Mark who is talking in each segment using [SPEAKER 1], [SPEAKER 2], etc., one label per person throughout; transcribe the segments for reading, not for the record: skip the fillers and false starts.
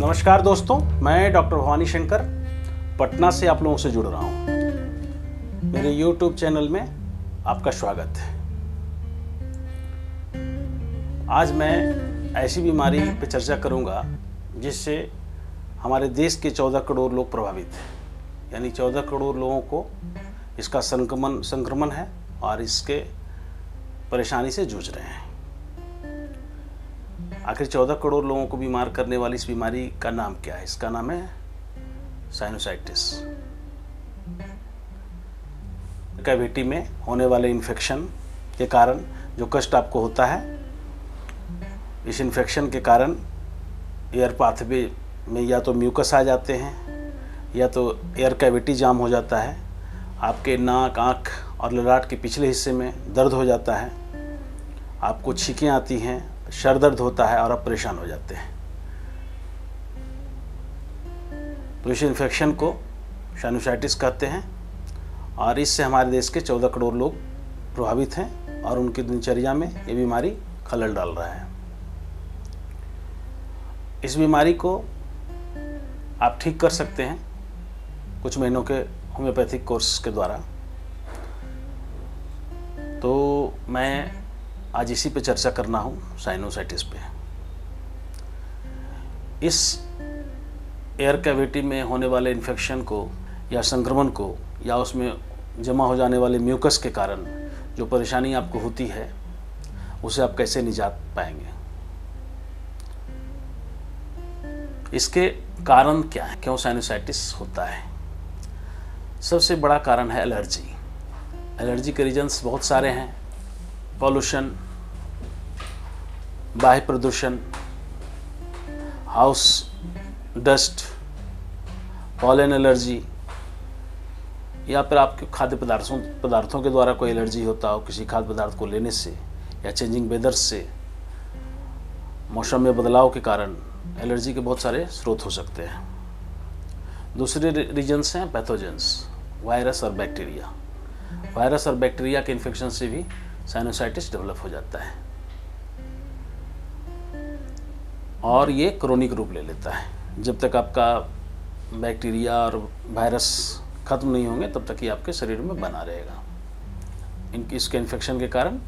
[SPEAKER 1] नमस्कार दोस्तों, मैं डॉक्टर भवानी शंकर पटना से आप लोगों से जुड़ रहा हूँ। मेरे YouTube चैनल में आपका स्वागत है। आज मैं ऐसी बीमारी पर चर्चा करूँगा जिससे हमारे देश के 14 करोड़ लोग प्रभावित हैं, यानी 14 करोड़ लोगों को इसका संक्रमण है और इसके परेशानी से जूझ रहे हैं। आखिर 14 करोड़ लोगों को बीमार करने वाली इस बीमारी का नाम क्या है? इसका नाम है साइनोसाइटिस। कैविटी में होने वाले इन्फेक्शन के कारण जो कष्ट आपको होता है, इस इन्फेक्शन के कारण एयर पाथवे में या तो म्यूकस आ जाते हैं या तो एयर कैविटी जाम हो जाता है। आपके नाक, आँख और ललाट के पिछले हिस्से में दर्द हो जाता है, आपको छींकें आती हैं, सर दर्द होता है और आप परेशान हो जाते हैं। तो इस इन्फेक्शन को साइनोसाइटिस कहते हैं और इससे हमारे देश के 14 करोड़ लोग प्रभावित हैं और उनकी दिनचर्या में ये बीमारी खलल डाल रहा है। इस बीमारी को आप ठीक कर सकते हैं कुछ महीनों के होम्योपैथिक कोर्स के द्वारा। तो मैं आज इसी पे चर्चा करना हूँ, साइनोसाइटिस पे। इस एयर कैविटी में होने वाले इन्फेक्शन को या संक्रमण को या उसमें जमा हो जाने वाले म्यूकस के कारण जो परेशानी आपको होती है, उसे आप कैसे निजात पाएंगे? इसके कारण क्या है, क्यों साइनोसाइटिस होता है? सबसे बड़ा कारण है एलर्जी। एलर्जी के रीजन्स बहुत सारे हैं। पॉल्यूशन, बाह्य प्रदूषण, हाउस डस्ट, पॉलन एलर्जी, या फिर आपके खाद्य पदार्थों के द्वारा कोई एलर्जी होता हो, किसी खाद्य पदार्थ को लेने से, या चेंजिंग वेदर से, मौसम में बदलाव के कारण एलर्जी के बहुत सारे स्रोत हो सकते हैं। दूसरे रीजन्स हैं पैथोजेंस, वायरस और बैक्टीरिया। वायरस और बैक्टीरिया के इन्फेक्शन से भी साइनोसाइटिस डेवलप हो जाता है और ये क्रोनिक रूप ले लेता है। जब तक आपका बैक्टीरिया और वायरस खत्म नहीं होंगे तब तक ये आपके शरीर में बना रहेगा। इसके इन्फेक्शन के कारण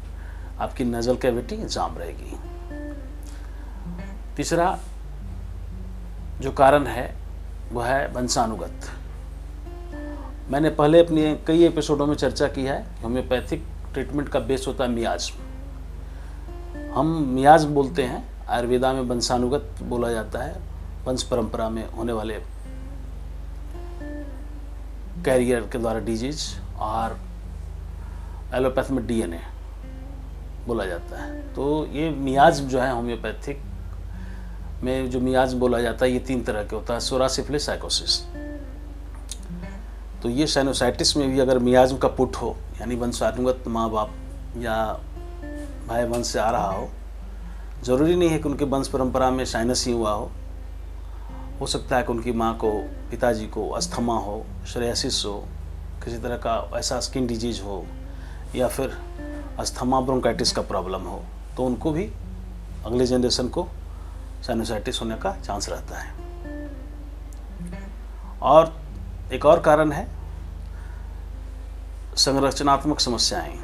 [SPEAKER 1] आपकी नज़ल कैविटी जाम रहेगी। तीसरा जो कारण है वह है वंशानुगत। मैंने पहले अपने कई एपिसोडों में चर्चा की है। होम्योपैथिक ट्रीटमेंट का बेस होता है मियाज्म। हम मियाज्म बोलते हैं, आयुर्वेदा में वंशानुगत बोला जाता है। वंश परंपरा में होने वाले कैरियर के द्वारा डिजीज, और एलोपैथ में डीएनए बोला जाता है। तो ये मियाज्म जो है होम्योपैथिक में जो मियाज्म बोला जाता है, ये 3 तरह के होता है: सोरा, सिफिलिस, साइकोसिस। तो ये साइनोसाइटिस में भी अगर मियाज्म का पुट हो, यानी वंशानुगत माँ बाप या भाई वंश से आ रहा हो, ज़रूरी नहीं है कि उनके वंश परंपरा में साइनस ही हुआ हो सकता है कि उनकी माँ को, पिताजी को अस्थमा हो, सोरियासिस हो, किसी तरह का ऐसा स्किन डिजीज हो, या फिर अस्थमा ब्रोंकाइटिस का प्रॉब्लम हो, तो उनको भी अगले जनरेशन को साइनोसाइटिस होने का चांस रहता है। और एक और कारण है संरचनात्मक समस्याएं,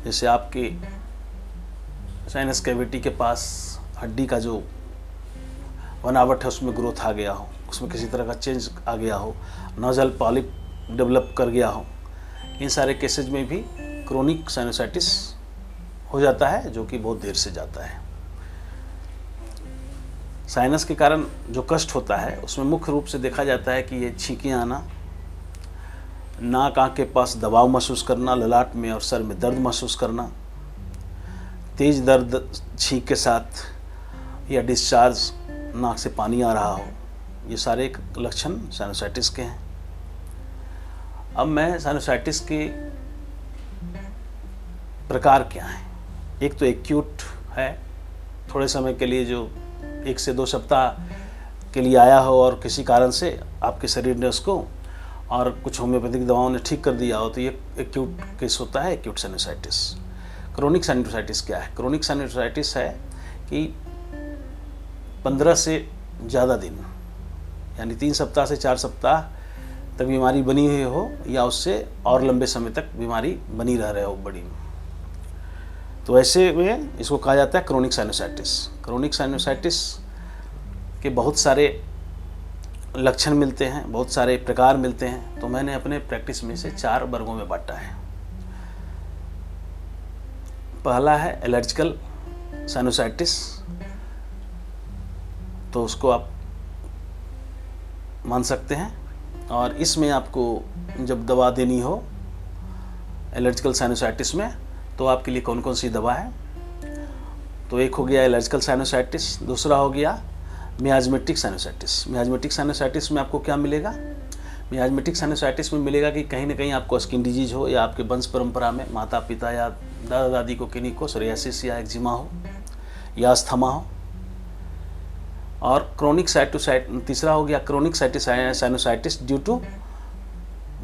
[SPEAKER 1] जैसे आपकी साइनस कैविटी के पास हड्डी का जो बनावट है उसमें ग्रोथ आ गया हो, उसमें किसी तरह का चेंज आ गया हो, नोजल पॉलिप डेवलप कर गया हो। इन सारे केसेज में भी क्रोनिक साइनोसाइटिस हो जाता है, जो कि बहुत देर से जाता है। साइनस के कारण जो कष्ट होता है उसमें मुख्य रूप से देखा जाता है कि ये छींकें आना, नाक, आँख के पास दबाव महसूस करना, ललाट में और सर में दर्द महसूस करना, तेज दर्द छींक के साथ, या डिस्चार्ज, नाक से पानी आ रहा हो, ये सारे लक्षण साइनोसाइटिस के हैं। अब मैं साइनोसाइटिस के प्रकार क्या हैं। एक तो एक्यूट है, थोड़े समय के लिए जो 1 से 2 सप्ताह के लिए आया हो और किसी कारण से आपके शरीर ने उसको और कुछ होम्योपैथिक दवाओं ने ठीक कर दिया हो, तो ये एक्यूट केस होता है, एक्यूट साइनोसाइटिस। क्रोनिक साइनोसाइटिस क्या है? क्रोनिक साइनोसाइटिस है कि 15 से ज़्यादा दिन यानी 3 सप्ताह से 4 सप्ताह तक बीमारी बनी हुई हो या उससे और लंबे समय तक बीमारी बनी रह रहे हो बॉडी में, तो ऐसे में इसको कहा जाता है क्रोनिक साइनोसाइटिस। क्रोनिक साइनोसाइटिस के बहुत सारे लक्षण मिलते हैं, बहुत सारे प्रकार मिलते हैं, तो मैंने अपने प्रैक्टिस में से 4 वर्गों में बांटा है। पहला है एलर्जिकल साइनोसाइटिस, तो उसको आप मान सकते हैं, और इसमें आपको जब दवा देनी हो एलर्जिकल साइनोसाइटिस में तो आपके लिए कौन कौन सी दवा है, तो एक हो गया एलर्जिकल साइनोसाइटिस, दूसरा हो गया मियाज़मेटिक साइनोसाइटिस। मियाज़मेटिक साइनोसाइटिस में आपको क्या मिलेगा? मियाज़मेटिक साइनोसाइटिस में मिलेगा कि कहीं ना कहीं आपको स्किन डिजीज हो या आपके वंश परंपरा में माता पिता या दादा दादी को किन्हीं को सोरियासिस या एक्जिमा हो या अस्थमा हो। और क्रोनिक तीसरा हो गया chronic sinusitis due to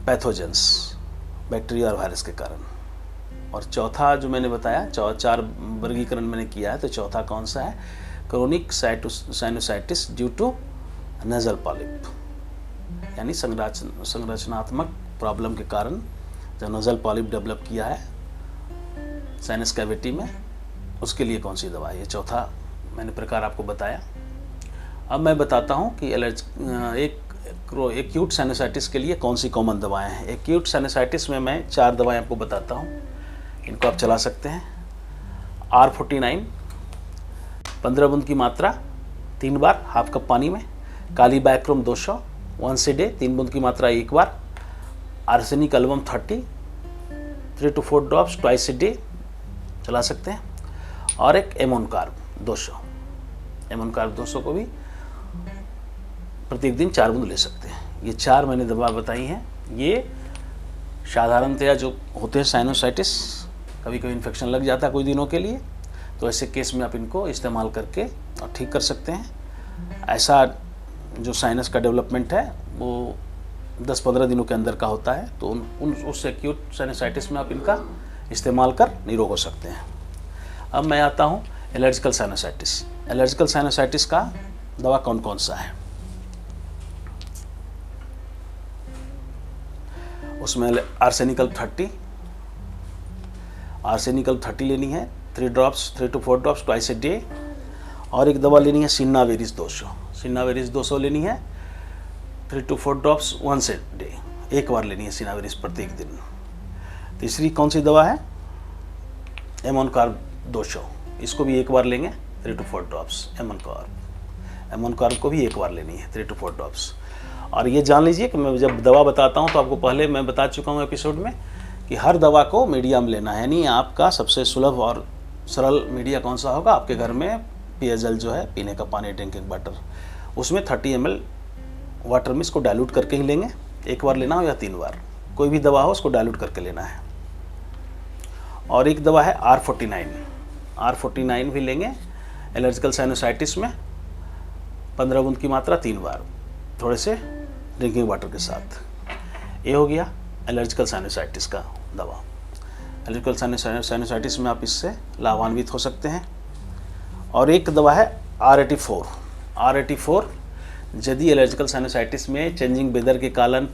[SPEAKER 1] pathogens, bacteria और वायरस के कारण। और चौथा जो मैंने बताया, 4 वर्गीकरण मैंने किया है, तो चौथा कौन सा है? Chronic sinusitis due to nasal polyp, यानी संरचनात्मक प्रॉब्लम के कारण जो नेजल पॉलिप डेवलप किया है साइनस कैविटी में, उसके लिए कौन सी दवा है। ये चौथा मैंने प्रकार आपको बताया। अब मैं बताता हूँ कि एक्यूट साइनोसाइटिस के लिए कौन सी कॉमन दवाएं हैं। एक्यूट साइनोसाइटिस में मैं 4 दवाएं आपको बताता हूँ, इनको आप चला सकते हैं। R49 15 बूंद की मात्रा 3 बार हाफ कप पानी में। कालीबाइक्रोम 200 once a day 3 बूंद की मात्रा 1 बार। Arsenic album 30 3 to 4 drops twice a day चला सकते हैं। और एक एमोनकार्ब 200, एमोनकार्ब 200 को भी प्रत्येक दिन 4 बूंद ले सकते हैं। ये 4 मैंने दवा बताई हैं। ये साधारणतया जो होते हैं साइनोसाइटिस, कभी कभी इन्फेक्शन लग जाता है कुछ दिनों के लिए, तो ऐसे केस में आप इनको इस्तेमाल करके और ठीक कर सकते हैं। ऐसा जो साइनस का डेवलपमेंट है वो 10-15 दिनों के अंदर का होता है, तो उस एक्यूट साइनोसाइटिस में आप इनका इस्तेमाल कर निरोग हो सकते हैं। अब मैं आता हूँ एलर्जिकल साइनोसाइटिस। एलर्जिकल साइनोसाइटिस का दवा कौन कौन सा है? उसमें आर्सेनिकल 30 लेनी है, 3 to 4 drops twice a day. और एक दवा लेनी है सिन्नावेरिस 200 लेनी है, 3 to 4 drops once a day, 1 बार लेनी है सिन्नावेरिस प्रत्येक दिन। तीसरी कौन सी दवा है? एमोनकार्ब 200, इसको भी 1 बार लेंगे, 3 to 4 ड्रॉप्स। एमोनकार्ब को भी 1 बार लेनी है, 3 to 4 ड्रॉप्स। और ये जान लीजिए कि मैं जब दवा बताता हूँ तो आपको पहले मैं बता चुका हूँ एपिसोड में कि हर दवा को मीडियम लेना है, यानी आपका सबसे सुलभ और सरल मीडिया कौन सा होगा? आपके घर में पेयजल जो है, पीने का पानी, ड्रिंकिंग वाटर, उसमें 30 ml वाटर में इसको डाइल्यूट करके ही लेंगे। 1 बार लेना हो या 3 बार, कोई भी दवा हो उसको डाइल्यूट करके लेना है। और एक दवा है R49 भी लेंगे एलर्जिकल साइनोसाइटिस में, 15 बूंद की मात्रा 3 बार, थोड़े से ड्रिंकिंग वाटर के साथ। ये हो गया एलर्जिकल साइनोसाइटिस का दवा। एलर्जिकल साइनोसाइटिस में आप इससे लाभान्वित हो सकते हैं। और एक दवा है R84 यदि एलर्जिकल साइनोसाइटिस में चेंजिंग वेदर के कारण,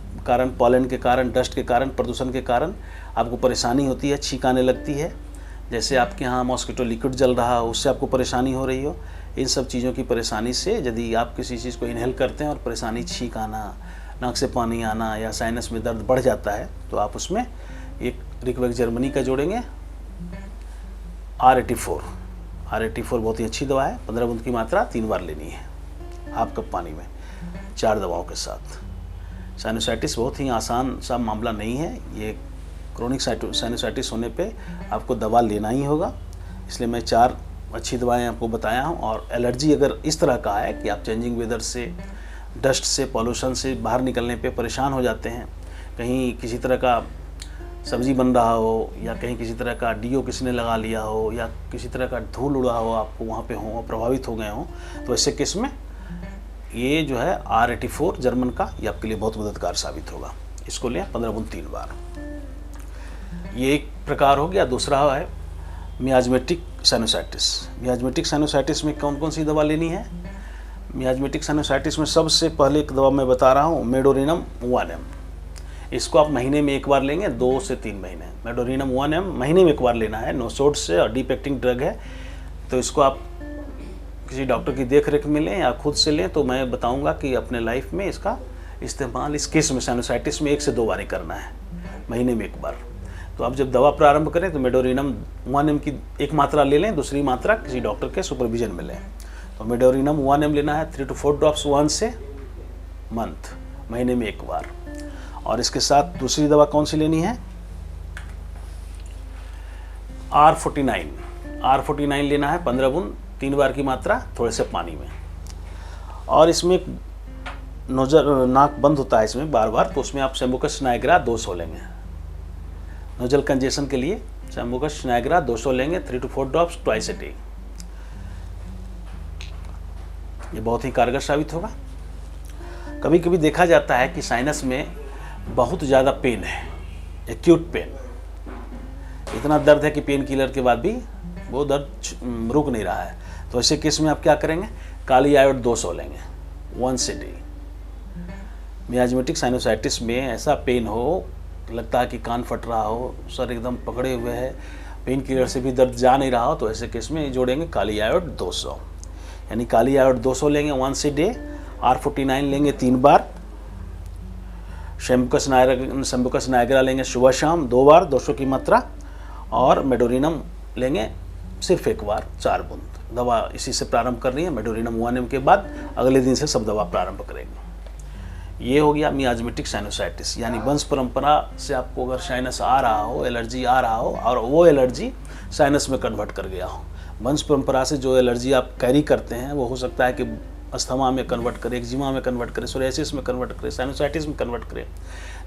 [SPEAKER 1] पॉलन के कारण, डस्ट के कारण, प्रदूषण के कारण आपको परेशानी होती है, छींक आने लगती है, जैसे आपके यहाँ मॉस्किटो लिक्विड जल रहा हो उससे आपको परेशानी हो रही हो, इन सब चीज़ों की परेशानी से यदि आप किसी चीज़ को इनहेल करते हैं और परेशानी, छींक आना, नाक से पानी आना या साइनस में दर्द बढ़ जाता है, तो आप उसमें एक रिकवेक जर्मनी का जोड़ेंगे R84 बहुत ही अच्छी दवा है। 15 बूंद की मात्रा 3 बार लेनी है हाफ कप पानी में, 4 दवाओं के साथ। साइनोसाइटिस बहुत ही आसान सा मामला नहीं है, ये क्रोनिक साइनोसाइटिस होने पे आपको दवा लेना ही होगा, इसलिए मैं 4 अच्छी दवाएं आपको बताया हूँ। और एलर्जी अगर इस तरह का है कि आप चेंजिंग वेदर से, डस्ट से, पॉल्यूशन से बाहर निकलने पे परेशान हो जाते हैं, कहीं किसी तरह का सब्जी बन रहा हो या कहीं किसी तरह का डीओ किसी ने लगा लिया हो या किसी तरह का धूल उड़ा हो, आपको वहाँ पे हो, प्रभावित हो गए हों, तो ऐसे केस में ये जो है R84 जर्मन का, ये आपके लिए बहुत मददगार साबित होगा। इसको लें 15 बूंद 3 बार। ये एक प्रकार हो गया। दूसरा है मियाज़मेटिक साइनोसाइटिस। मियाज़मेटिक साइनोसाइटिस में कौन कौन सी दवा लेनी है? मियाज़मेटिक साइनसाइटिस में सबसे पहले एक दवा मैं बता रहा हूँ, मेडोरिनम 1M। इसको आप महीने में एक बार लेंगे, 2 से 3 महीने। मेडोरिनम 1M महीने में एक बार लेना है, नोसोड से, और डीप एक्टिंग ड्रग है। तो इसको आप किसी डॉक्टर की देख रेख में लें या खुद से लें, तो मैं बताऊंगा कि अपने लाइफ में इसका इस्तेमाल इस केस में, साइनसाइटिस में 1 से 2 बार ही करना है, महीने में एक बार। तो आप जब दवा प्रारंभ करें तो मेडोरिनम 1M की एक मात्रा ले लें, दूसरी मात्रा किसी डॉक्टर के सुपरविजन में लें। तो मेडोरिनम 1M लेना है 3 to 4 ड्रॉप्स 1 से मंथ, महीने में एक बार। और इसके साथ दूसरी दवा कौन सी लेनी है, R49 लेना है 15 बूंद, 3 बार की मात्रा, थोड़े से पानी में। और इसमें नोजल, नाक बंद होता है इसमें बार बार, तो उसमें आप सेम्बुकस नाइग्रा 200 लेंगे। नोजल कंजेशन के लिए सेम्बुकस नाइग्रा 200 लेंगे, 3 to 4 drops twice a day. ये बहुत ही कारगर साबित होगा। कभी कभी देखा जाता है कि साइनस में बहुत ज़्यादा पेन है, एक्यूट पेन, इतना दर्द है कि पेन किलर के बाद भी वो दर्द रुक नहीं रहा है। तो ऐसे केस में आप क्या करेंगे, काली आयोड 200 लेंगे 1 a day। मियाज़मेटिक साइनोसाइटिस में ऐसा पेन हो, लगता है कि कान फट रहा हो, सर एकदम पकड़े हुए है, पेन किलर से भी दर्द जा नहीं रहा हो, तो ऐसे केस में जोड़ेंगे काली आयोड 200। यानी काली आयोड 200 लेंगे 1 a day, R49 लेंगे 3 बार, सेम्बुकस नाइग्रा लेंगे सुबह शाम 2 बार 200 की मात्रा, और मेडोरिनम लेंगे सिर्फ 1 बार 4 बूंद। दवा इसी से प्रारंभ करनी है। मेडोरिनम 1M के बाद अगले दिन से सब दवा प्रारंभ करेंगे। ये हो गया मियाज़मेटिक साइनोसाइटिस, यानी वंश परंपरा से आपको अगर साइनस आ रहा हो, एलर्जी आ रहा हो, और वो एलर्जी साइनस में कन्वर्ट कर गया हो। वंश परंपरा से जो एलर्जी आप कैरी करते हैं वो हो सकता है कि अस्थमा में कन्वर्ट करे, एक्जिमा में कन्वर्ट करे, सोरियासिस में कन्वर्ट करे, साइनोसाइटिस में कन्वर्ट करे।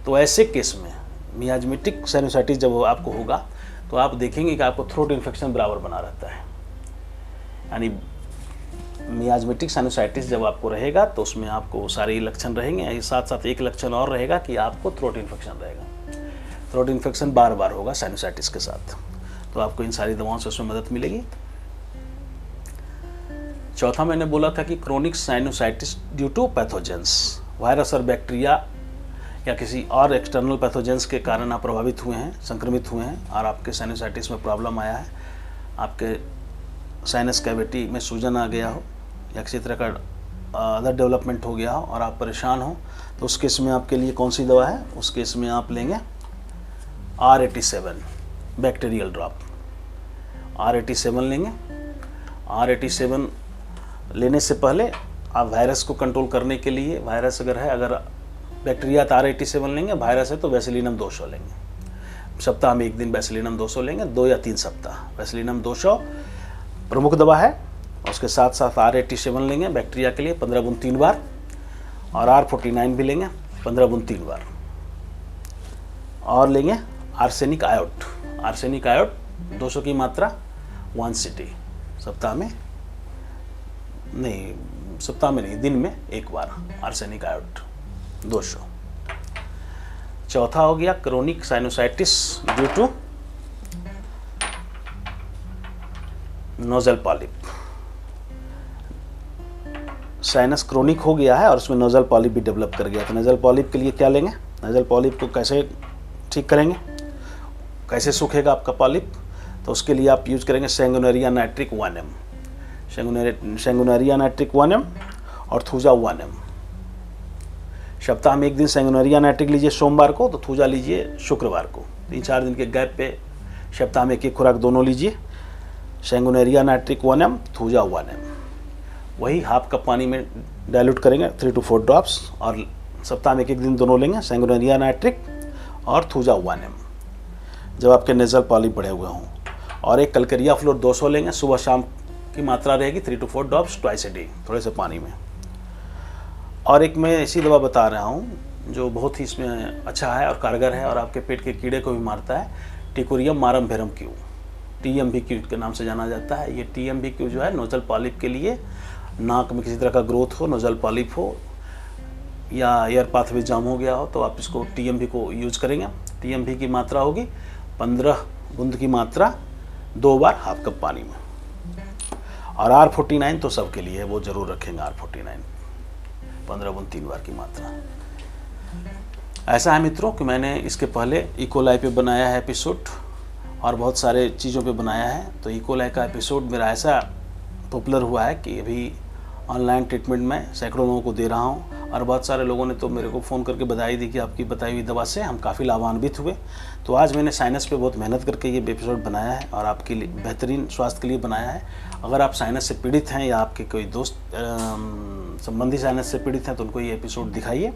[SPEAKER 1] तो ऐसे केस में मियाज़मेटिक साइनोसाइटिस जब आपको होगा तो आप देखेंगे कि आपको थ्रोट इन्फेक्शन बराबर बना रहता है। यानी मियाज़मेटिक साइनोसाइटिस जब आपको रहेगा तो उसमें आपको सारे लक्षण रहेंगे, साथ साथ एक लक्षण और रहेगा कि आपको थ्रोट इन्फेक्शन रहेगा। थ्रोट इन्फेक्शन बार बार होगा साइनोसाइटिस के साथ, तो आपको इन सारी दवाओं से उसमें मदद मिलेगी। चौथा मैंने बोला था कि chronic sinusitis due to pathogens, virus और बैक्टीरिया या किसी और एक्सटर्नल पैथोजेंस के कारण आप प्रभावित हुए हैं, संक्रमित हुए हैं, और आपके साइनोसाइटिस में प्रॉब्लम आया है, आपके साइनस कैविटी में सूजन आ गया हो या किसी तरह का अदर डेवलपमेंट हो गया हो और आप परेशान हो, तो उस केस में आपके लिए कौन सी दवा है, उस केस में आप लेंगे R87 बैक्टीरियल ड्रॉप। R87 लेंगे। R87 लेने से पहले आप वायरस को कंट्रोल करने के लिए, वायरस अगर है, अगर बैक्टीरिया तो R87 लेंगे, वायरस है तो वैसिलिनम 200 लेंगे। सप्ताह में 1 दिन वैसिलिनम 200 लेंगे, 2 या 3 सप्ताह। वैसिलिनम 200 प्रमुख दवा है। उसके साथ साथ R87 लेंगे बैक्टीरिया के लिए 15 बूंद 3 बार, और R49 भी लेंगे 15 बूंद 3 बार, और लेंगे आर्सेनिक आयोड। आर्सेनिक आयोड 200 की मात्रा 1 a day, सप्ताह में नहीं, दिन में 1 बार आर्सेनिक आयोड 200। चौथा हो गया chronic sinusitis due to nasal polyp. Sinus chronic हो गया है और उसमें नोजल पॉलिप भी डेवलप कर गया, तो नोजल पॉलिप के लिए क्या लेंगे, नोजल पॉलिप को कैसे ठीक करेंगे, कैसे सूखेगा आपका पॉलिप, तो उसके लिए आप यूज करेंगे सेंगुनेरिया नाइट्रिक 1M, सेंगुनेरिया नाइट्रिक 1M और थूजा 1M। सप्ताह में 1 दिन सेंगुनेरिया नाइट्रिक लीजिए सोमवार को, तो थूजा लीजिए शुक्रवार को। 3-4 दिन के गैप पे सप्ताह में 1 खुराक दोनों लीजिए, सेंगुनेरिया नाइट्रिक 1M, थूजा 1M। वही हाफ कप पानी में डाइल्यूट करेंगे 3 to 4 ड्रॉप्स, और सप्ताह में 1 दिन दोनों लेंगे, सेंगुनेरिया नाइट्रिक और थूजा 1M, जब आपके नेजल पॉलिप बढ़े हुए हों। और एक कलकरिया फ्लोर 200 लेंगे, सुबह शाम की मात्रा रहेगी 3 to 4 drops twice a day, थोड़े से पानी में। और एक मैं ऐसी दवा बता रहा हूँ जो बहुत ही इसमें अच्छा है और कारगर है और आपके पेट के कीड़े को भी मारता है, टिकोरियम मारम भेरम क्यू, TMVQ के नाम से जाना जाता है। ये TMVQ जो है नोजल पॉलिप के लिए, नाक में किसी तरह का ग्रोथ हो, नोजल पॉलिप हो या एयर पाथवे जाम हो गया हो, तो आप इसको TMV को यूज करेंगे। TMV की मात्रा होगी 15 बूंद की मात्रा 2 बार हाफ कप पानी में। और R49 तो सबके लिए है, वो ज़रूर रखेंगे R49, 15 बुन 3 बार की मात्रा। ऐसा है मित्रों कि मैंने इसके पहले इकोलाई पे बनाया है एपिसोड और बहुत सारे चीज़ों पे बनाया है। तो इकोलाई का एपिसोड मेरा ऐसा पॉपुलर हुआ है कि अभी ऑनलाइन ट्रीटमेंट में सैकड़ों लोगों को दे रहा हूँ और बहुत सारे लोगों ने तो मेरे को फ़ोन करके बधाई दी कि आपकी बताई हुई दवा से हम काफ़ी लाभान्वित हुए। तो आज मैंने साइनस पे बहुत मेहनत करके ये एपिसोड बनाया है और आपके लिए बेहतरीन स्वास्थ्य के लिए बनाया है। अगर आप साइनस से पीड़ित हैं या आपके कोई दोस्त संबंधी साइनस से पीड़ित हैं तो उनको ये एपिसोड दिखाइए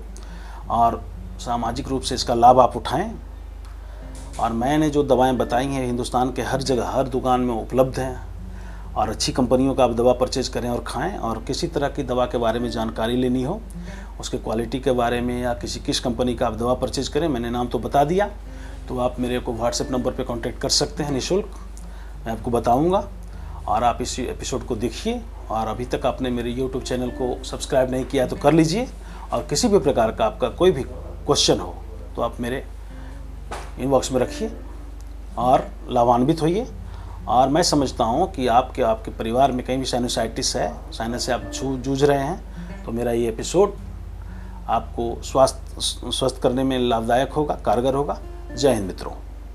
[SPEAKER 1] और सामाजिक रूप से इसका लाभ आप उठाएँ। और मैंने जो दवाएँ बताई हैं हिंदुस्तान के हर जगह हर दुकान में उपलब्ध हैं और अच्छी कंपनियों का आप दवा परचेज करें और खाएं। और किसी तरह की दवा के बारे में जानकारी लेनी हो, उसके क्वालिटी के बारे में या किस कंपनी का आप दवा परचेज करें, मैंने नाम तो बता दिया, तो आप मेरे को व्हाट्सएप नंबर पे कांटेक्ट कर सकते हैं निःशुल्क, मैं आपको बताऊंगा। और आप इस एपिसोड को देखिए और अभी तक आपने मेरे यूट्यूब चैनल को सब्सक्राइब नहीं किया तो कर लीजिए। और किसी भी प्रकार का आपका कोई भी क्वेश्चन हो तो आप मेरे इनबॉक्स में रखिए और लाभान्वित होइए। और मैं समझता हूँ कि आपके परिवार में कहीं भी साइनसाइटिस है, साइनस से आप जूझ रहे हैं, तो मेरा ये एपिसोड आपको स्वस्थ करने में लाभदायक होगा, कारगर होगा। जय हिंद मित्रों।